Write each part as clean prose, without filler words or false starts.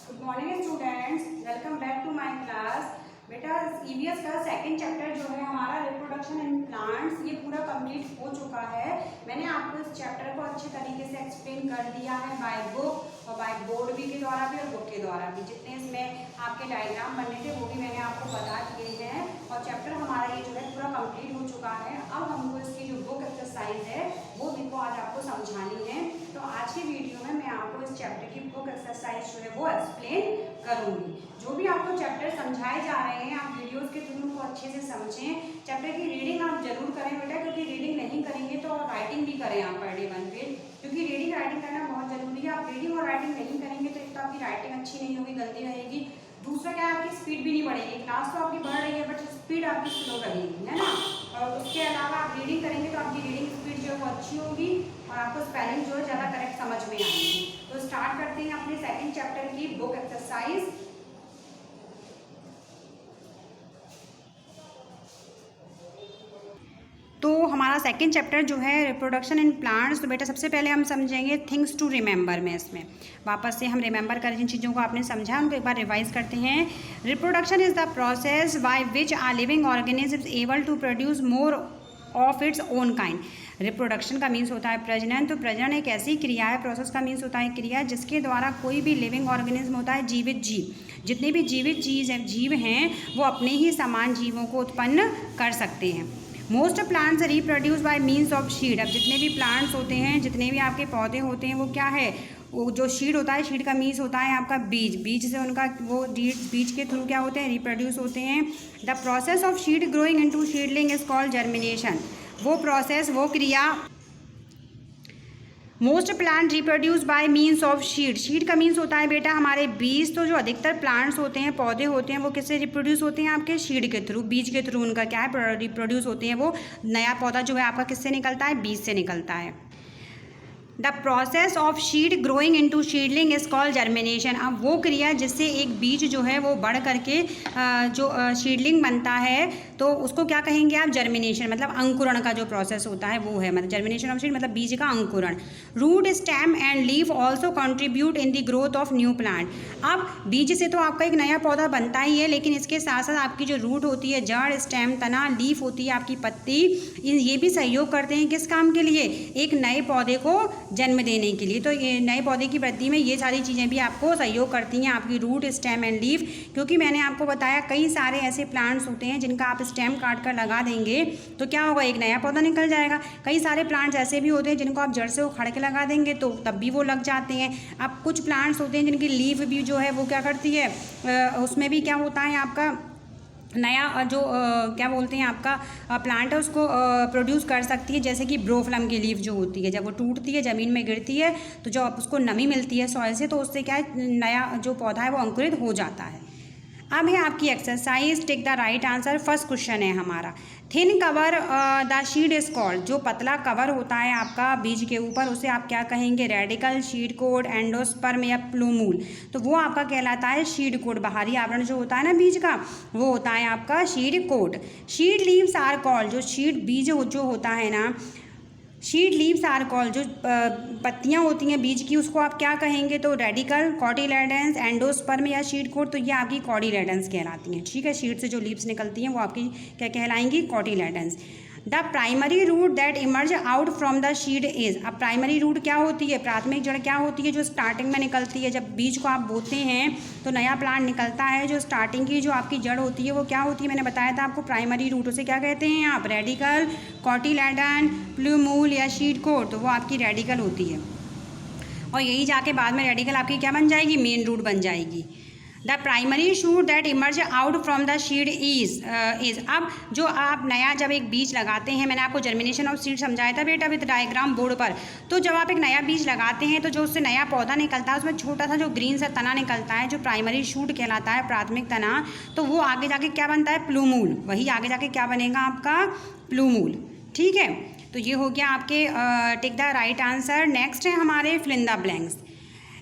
Good morning students, welcome back to my class. बेटा EVS का second chapter जो है हमारा रिप्रोडक्शन इन प्लांट्स, ये पूरा कंप्लीट हो चुका है। मैंने आपको इस चैप्टर को अच्छे तरीके से एक्सप्लेन कर दिया है बाय बुक और बाय बोर्ड भी के द्वारा भी और बुक के द्वारा भी। जितने इसमें आपके डायग्राम बनने थे वो भी मैंने आपको बता दिए हैं और चैप्टर हमारा ये जो है पूरा कंप्लीट हो चुका है। अब हमको इसकी जो बुक एक्सरसाइज है वो भी आज आपको समझानी है। तो आज की वीडियो में मैं आपको इस चैप्टर की बुक एक्सरसाइज जो है वो एक्सप्लेन करूंगी। जो भी आपको चैप्टर समझाए जा रहे हैं आप वीडियोस के थ्रू उनको अच्छे से समझें। चैप्टर की रीडिंग आप जरूर करें बेटा, क्योंकि रीडिंग नहीं करेंगे तो राइटिंग भी करें आप पर डे 1 पे, क्योंकि रीडिंग राइटिंग करना बहुत जरूरी है। आप रीडिंग और राइटिंग नहीं करेंगे तो एक तो आपकी राइटिंग अच्छी नहीं होगी, गंदी रहेगी। दूसरा क्या है, आपकी स्पीड भी नहीं बढ़ेगी। क्लास तो आपकी बढ़ रही है बट स्पीड आपकी स्लो रहेगी, है ना। और उसके अलावा आप रीडिंग करेंगे तो आपकी रीडिंग स्पीड जो है वो अच्छी होगी और आपको स्पेलिंग जो है ज़्यादा करेक्ट समझ में आएगी। तो स्टार्ट करते हैं अपने सेकंड चैप्टर की बुक एक्सरसाइज। तो हमारा सेकंड चैप्टर जो है रिप्रोडक्शन इन प्लांट्स। तो बेटा सबसे पहले हम समझेंगे थिंग्स टू रिमेंबर में। इसमें वापस से हम रिमेंबर करें जिन चीज़ों को आपने समझा उनको एक बार रिवाइज करते हैं। Reproduction is the process by which are living organism able to produce more of its own kind. Reproduction का मीन्स होता है प्रजनन। तो प्रजनन एक ऐसी क्रिया है, प्रोसेस का मीन्स होता है क्रिया, जिसके द्वारा कोई भी लिविंग ऑर्गेनिज्म होता है, जीवित जीव, जितने भी जीवित जीव हैं वो अपने ही समान जीवों को उत्पन्न कर सकते हैं। Most plants reproduce by means of शीड। अब जितने भी प्लांट्स होते हैं, जितने भी आपके पौधे होते हैं, वो क्या है, वो जो शीड होता है, शीड का मीन्स होता है आपका बीज। बीज से उनका वो बीज के थ्रू क्या होते हैं, रिप्रोड्यूस होते हैं। The process of शीड growing into seedling is called germination. वो प्रोसेस, वो क्रिया। Most plant reproduce by means of शीड। शीड का मीन्स होता है बेटा हमारे बीज। तो जो अधिकतर प्लांट्स होते हैं, पौधे होते हैं, वो किससे रिप्रोड्यूस होते हैं, आपके शीड के थ्रू, बीज के थ्रू उनका क्या है, रिप्रोड्यूस होते हैं। वो नया पौधा जो है आपका किससे निकलता है, बीज से निकलता है। The process of शीड growing into seedling is called germination. अब वो क्रिया जिससे एक बीज जो है वो बढ़ करके जो सीडलिंग बनता है, तो उसको क्या कहेंगे आप, जर्मिनेशन। मतलब अंकुरण का जो प्रोसेस होता है वो है, मतलब जर्मिनेशन ऑफ सीड मतलब बीज का अंकुरण। Root, stem and leaf also contribute in the growth of new plant. अब बीज से तो आपका एक नया पौधा बनता ही है, लेकिन इसके साथ साथ आपकी जो रूट होती है, जड़, स्टेम, तना, लीफ होती है आपकी पत्ती, ये भी सहयोग करते हैं किस काम के लिए, एक नए पौधे को जन्म देने के लिए। तो ये नए पौधे की वृद्धि में ये सारी चीज़ें भी आपको सहयोग करती हैं, आपकी रूट, स्टेम एंड लीफ। क्योंकि मैंने आपको बताया कई सारे ऐसे प्लांट्स होते हैं जिनका आप स्टेम काट कर लगा देंगे तो क्या होगा, एक नया पौधा निकल जाएगा। कई सारे प्लांट्स ऐसे भी होते हैं जिनको आप जड़ से उखाड़ के लगा देंगे तो तब भी वो लग जाते हैं। अब कुछ प्लांट्स होते हैं जिनकी लीफ भी जो है वो क्या करती है, उसमें भी क्या होता है आपका नया जो क्या बोलते हैं आपका प्लांट है उसको प्रोड्यूस कर सकती है। जैसे कि ब्रोफलम की लीफ जो होती है, जब वो टूटती है, ज़मीन में गिरती है, तो जो उसको नमी मिलती है सॉइल से, तो उससे क्या है, नया जो पौधा है वो अंकुरित हो जाता है। अब है आपकी exercise, take the right answer. First question है हमारा, thin cover the seed is called. जो पतला कवर होता है आपका बीज के ऊपर, उसे आप क्या कहेंगे, रेडिकल, शीड कोट, एंडोस्पर्म या प्लूमूल। तो वो आपका कहलाता है शीड कोट। बाहरी आवरण जो होता है ना बीज का, वो होता है आपका seed coat. Seed leaves are called. जो शीड बीज जो होता है ना, शीड लीव्स आर कॉल्ड, जो पत्तियां होती हैं बीज की, उसको आप क्या कहेंगे, तो रेडिकल, कॉटिलेडन्स, एंडोस्पर्म या शीड कोट। तो ये आपकी कॉटिलेडन्स कहलाती हैं, ठीक है। शीड से जो लीव्स निकलती हैं वो आपकी क्या कहलाएंगी, cotyledons. The primary root that emerge out from the seed is. अब प्राइमरी रूट क्या होती है, प्राथमिक जड़ क्या होती है, जो स्टार्टिंग में निकलती है। जब बीज को आप बोते हैं तो नया प्लांट निकलता है, जो स्टार्टिंग की जो आपकी जड़ होती है वो क्या होती है, मैंने बताया था आपको, प्राइमरी रूट। उसे क्या कहते हैं आप, रेडिकल, कॉटिलेडन, प्लूमूल या शीड कोट। तो वो आपकी रेडिकल होती है और यही जाके बाद में रेडिकल आपकी क्या बन जाएगी, मेन रूट बन जाएगी। The primary shoot that emerge out from the seed is. अब जो आप नया जब एक बीज लगाते हैं, मैंने आपको जर्मिनेशन ऑफ सीड समझाया था बेटा विद डायग्राम बोर्ड पर। तो जब आप एक नया बीज लगाते हैं तो जो उससे नया पौधा निकलता है, उसमें छोटा सा जो ग्रीन सा तना निकलता है, जो प्राइमरी शूट कहलाता है, प्राथमिक तना। तो वो आगे जाके क्या बनता है, प्लूमूल। वही आगे जाके क्या बनेगा आपका, प्लूमूल, ठीक है। तो ये हो गया आपके take the right answer. Next है हमारे fill in the blanks.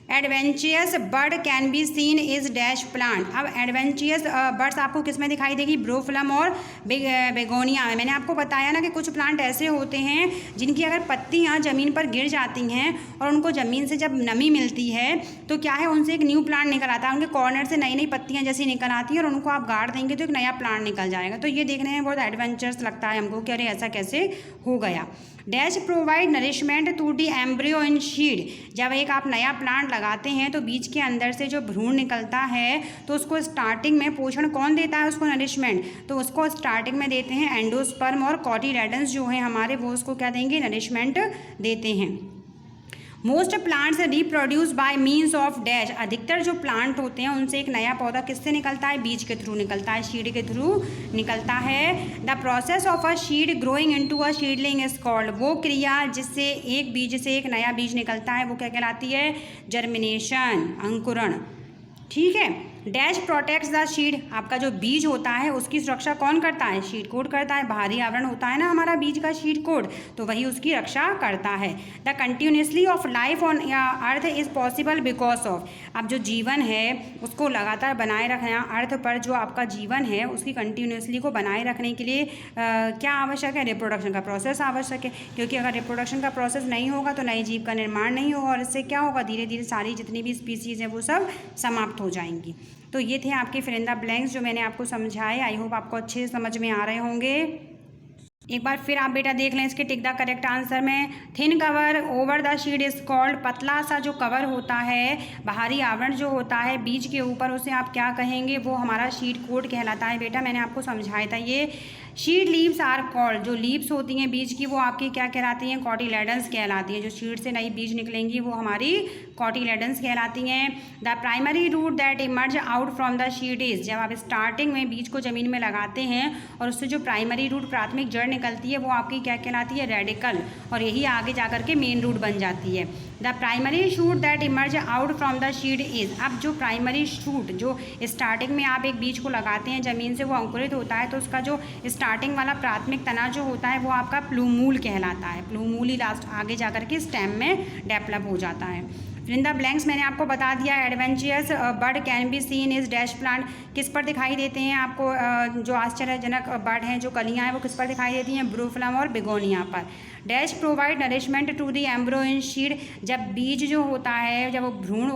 Adventitious bud can be seen is dash plant. अब एडवेंचरस बर्ड्स आपको किस में दिखाई देगी, ब्रोफिलम और बेगोनिया में। मैंने आपको बताया ना कि कुछ प्लांट ऐसे होते हैं जिनकी अगर पत्तियां ज़मीन पर गिर जाती हैं और उनको ज़मीन से जब नमी मिलती है तो क्या है, उनसे एक न्यू प्लांट निकल आता है, उनके कॉर्नर से नई नई पत्तियाँ जैसी निकल आती हैं और उनको आप गाड़ देंगे तो एक नया प्लांट निकल जाएगा। तो ये देखने में बहुत एडवेंचरस लगता है हमको कि अरे ऐसा कैसे हो गया। Dash provide nourishment to the embryo in seed. जब एक आप नया प्लांट लगाते हैं तो बीज के अंदर से जो भ्रूण निकलता है तो उसको स्टार्टिंग में पोषण कौन देता है, उसको नरिशमेंट, तो उसको स्टार्टिंग में देते हैं एंडोस्पर्म और कॉटिलेडन्स जो हैं हमारे, वो उसको क्या देंगे, नरिशमेंट देते हैं। Most plants reproduce by means of dash. अधिकतर जो प्लांट होते हैं उनसे एक नया पौधा किससे निकलता है, बीज के थ्रू निकलता है, सीड के थ्रू निकलता है। The process of a seed growing into a seedling is called. वो क्रिया जिससे एक बीज से एक नया बीज निकलता है वो क्या कहलाती है, जर्मिनेशन, अंकुरण। ठीक है। Dash protects the seed. आपका जो बीज होता है उसकी सुरक्षा कौन करता है, सीड कोट करता है। बाहरी आवरण होता है ना हमारा बीज का, सीड कोट, तो वही उसकी रक्षा करता है। The continuously of life on earth is possible because of. अब जो जीवन है उसको लगातार बनाए रखना, अर्थ पर जो आपका जीवन है उसकी कंटिन्यूसली को बनाए रखने के लिए क्या आवश्यक है, रिप्रोडक्शन का प्रोसेस आवश्यक है। क्योंकि अगर रिप्रोडक्शन का प्रोसेस नहीं होगा तो नए जीव का निर्माण नहीं होगा और इससे क्या होगा, धीरे धीरे सारी जितनी भी स्पीसीज़ हैं वो सब समाप्त हो जाएंगी। तो ये थे आपके फिल इन द ब्लैंक्स जो मैंने आपको समझाए। आई होप आपको अच्छे समझ में आ रहे होंगे। एक बार फिर आप बेटा देख लें इसके टिक द करेक्ट आंसर में। Thin cover over the seed is called. पतला सा जो कवर होता है, बाहरी आवरण जो होता है बीज के ऊपर, उसे आप क्या कहेंगे, वो हमारा सीड कोट कहलाता है। बेटा मैंने आपको समझाया था ये। Seed leaves are called. जो लीव्स होती हैं बीज की वो आपकी क्या कहलाती हैं, कॉटिलेडन्स कहलाती हैं। जो सीड से नई बीज निकलेंगी वो हमारी कॉटिलेडन्स कहलाती हैं। The primary root that emerge out from the seed is. जब आप स्टार्टिंग में बीज को ज़मीन में लगाते हैं और उससे जो प्राइमरी रूट, प्राथमिक जड़ निकलती है वो आपकी क्या कहलाती है, रेडिकल, और यही आगे जाकर के मेन रूट बन जाती है। The primary shoot that emerge out from the seed is. अब जो प्राइमरी शूट जो स्टार्टिंग में आप एक बीज को लगाते हैं ज़मीन से, वो अंकुरित होता है तो उसका जो स्टार्टिंग वाला प्राथमिक तना जो होता है वो आपका प्लूमूल कहलाता है। प्लूमूल ही लास्ट आगे जाकर के स्टेम में डेवलप हो जाता है। इन द ब्लैंक्स मैंने आपको बता दिया। Adventurous bud can be seen is dash plant. किस पर दिखाई देते हैं आपको, जो आश्चर्यजनक बर्ड हैं, जो कलियां हैं, वो किस पर दिखाई देती हैं, ब्रोफिलम और बेगोनिया पर। Dash provide nourishment to the embryo in seed. जब बीज जो होता है, जब वो भ्रूण,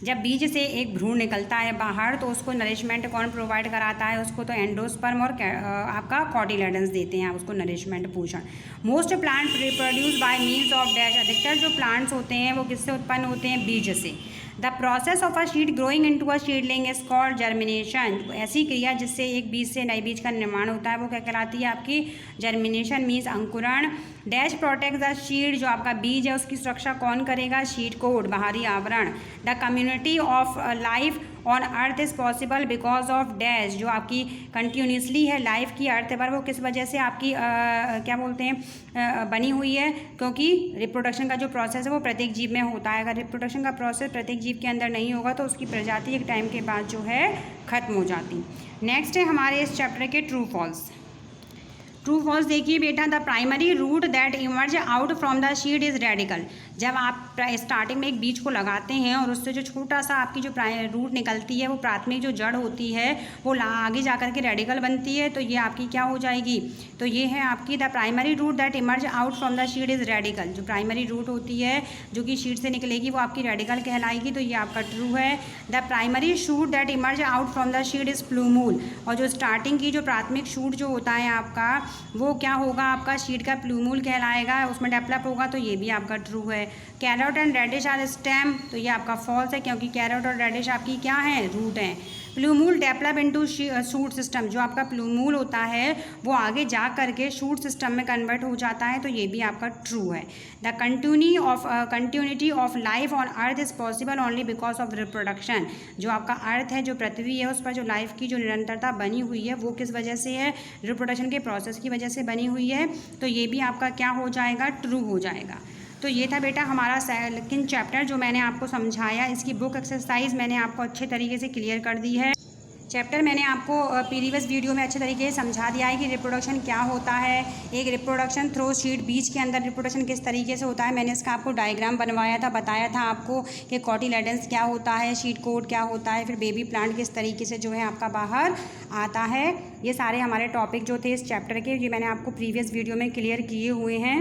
जब बीज से एक भ्रूण निकलता है बाहर तो उसको नरिशमेंट कौन प्रोवाइड कराता है, उसको तो एंडोस्पर्म और आपका कॉटिलेडन्स देते हैं उसको नरिशमेंट, पोषण। Most plant reproduce by means of dash. अधिकतर जो प्लांट्स होते हैं वो किससे उत्पन्न होते हैं, बीज से। The process of a seed growing into a seedling is called germination. ऐसी क्रिया जिससे एक बीज से नए बीज का निर्माण होता है वो क्या कहलाती है, आपकी जर्मिनेशन मीन्स अंकुरण। Dash protect the seed. जो आपका बीज है उसकी सुरक्षा कौन करेगा, सीड कोट, बाहरी आवरण। The community of life on earth is possible because of dash. जो आपकी कंटिन्यूसली है लाइफ की अर्थ पर, वो किस वजह से आपकी क्या बोलते हैं, बनी हुई है, क्योंकि रिप्रोडक्शन का जो प्रोसेस है वो प्रत्येक जीव में होता है। अगर रिप्रोडक्शन का प्रोसेस प्रत्येक जीव के अंदर नहीं होगा तो उसकी प्रजाति एक टाइम के बाद जो है ख़त्म हो जाती। नेक्स्ट है हमारे इस चैप्टर के ट्रू फॉल्स। ट्रू फॉल्स देखिए बेटा। The primary root that emerge out from the seed is radical. जब आप स्टार्टिंग में एक बीज को लगाते हैं और उससे जो छोटा सा आपकी जो रूट निकलती है, वो प्राथमिक जो जड़ होती है वो आगे जाकर के रेडिकल बनती है, तो ये आपकी क्या हो जाएगी, तो ये है आपकी the primary root that emerge out from the seed is radicle. जो प्राइमरी रूट होती है जो कि सीड से निकलेगी वो आपकी रेडिकल कहलाएगी, तो ये आपका ट्रू है। The primary shoot that emerge out from the seed is plumule. और जो स्टार्टिंग की जो प्राथमिक शूट जो होता है आपका, वो क्या होगा, आपका सीड का प्लूमूल कहलाएगा, उसमें डेवलप होगा, तो ये भी आपका ट्रू है। Carrot and radish are stem, तो ये आपका फॉल्स है क्योंकि कैरोट और रेडिश आपकी क्या है, रूट हैं। Plumule develop into shoot system. जो आपका प्लूमूल होता है वो आगे जा करके शूट सिस्टम में कन्वर्ट हो जाता है, तो ये भी आपका ट्रू है। The continuity of life on earth is possible only because of reproduction. जो आपका अर्थ है, जो पृथ्वी है, उस पर जो लाइफ की जो निरंतरता बनी हुई है वो किस वजह से है, रिप्रोडक्शन के प्रोसेस की वजह से बनी हुई है, तो ये भी आपका क्या हो जाएगा, ट्रू हो जाएगा। तो ये था बेटा हमारा सेकंड चैप्टर जो मैंने आपको समझाया। इसकी बुक एक्सरसाइज मैंने आपको अच्छे तरीके से क्लियर कर दी है। चैप्टर मैंने आपको प्रीवियस वीडियो में अच्छे तरीके से समझा दिया है कि रिप्रोडक्शन क्या होता है, एक रिप्रोडक्शन थ्रू सीड बीज के अंदर रिप्रोडक्शन किस तरीके से होता है। मैंने इसका आपको डायग्राम बनवाया था, बताया था आपको कि कोटिलेडन्स क्या होता है, सीड कोट क्या होता है, फिर बेबी प्लांट किस तरीके से जो है आपका बाहर आता है। ये सारे हमारे टॉपिक जो थे इस चैप्टर के, ये मैंने आपको प्रीवियस वीडियो में क्लियर किए हुए हैं।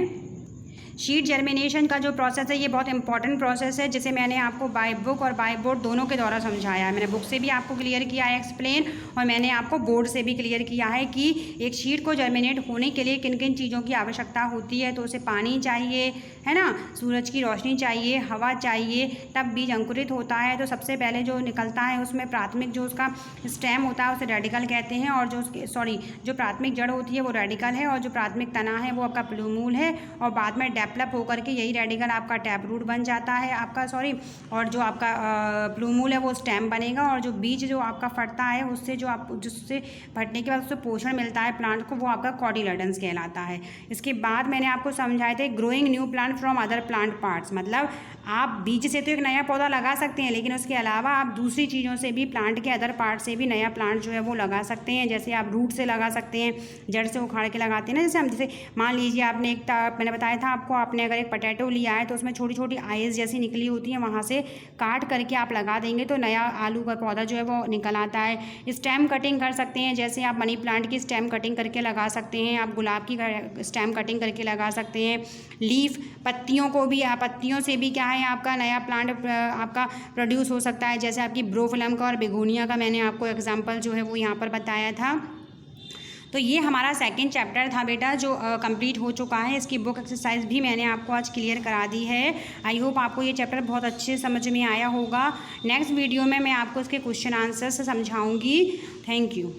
सीड जर्मिनेशन का जो प्रोसेस है ये बहुत इंपॉर्टेंट प्रोसेस है, जिसे मैंने आपको बाय बुक और बाय बोर्ड दोनों के द्वारा समझाया है। मैंने बुक से भी आपको क्लियर किया है एक्सप्लेन, और मैंने आपको बोर्ड से भी क्लियर किया है कि एक सीड को जर्मिनेट होने के लिए किन किन चीज़ों की आवश्यकता होती है। तो उसे पानी चाहिए, है ना, सूरज की रोशनी चाहिए, हवा चाहिए, तब बीज अंकुरित होता है। तो सबसे पहले जो निकलता है उसमें प्राथमिक जो उसका स्टेम होता है उसे रेडिकल कहते हैं, और जो प्राथमिक जड़ होती है वो रेडिकल है, और जो प्राथमिक तना है वो आपका प्लूमूल है, और बाद में डेवलप होकर के यही रेडिकल आपका टैप रूट बन जाता है आपका और जो आपका प्लूमूल है वो स्टेम बनेगा, और जो बीज जो आपका फटता है उससे जिससे फटने के बाद उससे पोषण मिलता है प्लांट को, वो आपका कोटिलेडन्स कहलाता है। इसके बाद मैंने आपको समझाए थे growing new plant from other plant parts, मतलब आप बीज से तो एक नया पौधा लगा सकते हैं, लेकिन उसके अलावा आप दूसरी चीज़ों से भी, प्लांट के अदर पार्ट से भी नया प्लांट जो है वो लगा सकते हैं। जैसे आप रूट से लगा सकते हैं, जड़ से उखाड़ के लगाते हैं ना। जैसे मान लीजिए आपने मैंने बताया था आपको, आपने अगर एक पोटैटो लिया है तो उसमें छोटी छोटी आइज़ जैसी निकली होती हैं, वहाँ से काट करके आप लगा देंगे तो नया आलू का पौधा जो है वो निकल आता है। स्टेम कटिंग कर सकते हैं, जैसे आप मनी प्लांट की स्टेम कटिंग करके लगा सकते हैं, आप गुलाब की स्टेम कटिंग करके लगा सकते हैं। लीफ, पत्तियों को भी, पत्तियों से भी क्या है आपका नया प्लांट आपका प्रोड्यूस हो सकता है, जैसे आपकी ब्रोफिलम का और बेगोनिया का मैंने आपको एग्जाम्पल जो है वो यहाँ पर बताया था। तो ये हमारा सेकंड चैप्टर था बेटा, जो कंप्लीट हो चुका है। इसकी बुक एक्सरसाइज भी मैंने आपको आज क्लियर करा दी है। आई होप आपको ये चैप्टर बहुत अच्छे समझ में आया होगा। नेक्स्ट वीडियो में मैं आपको इसके क्वेश्चन आंसर्स समझाऊंगी। Thank you.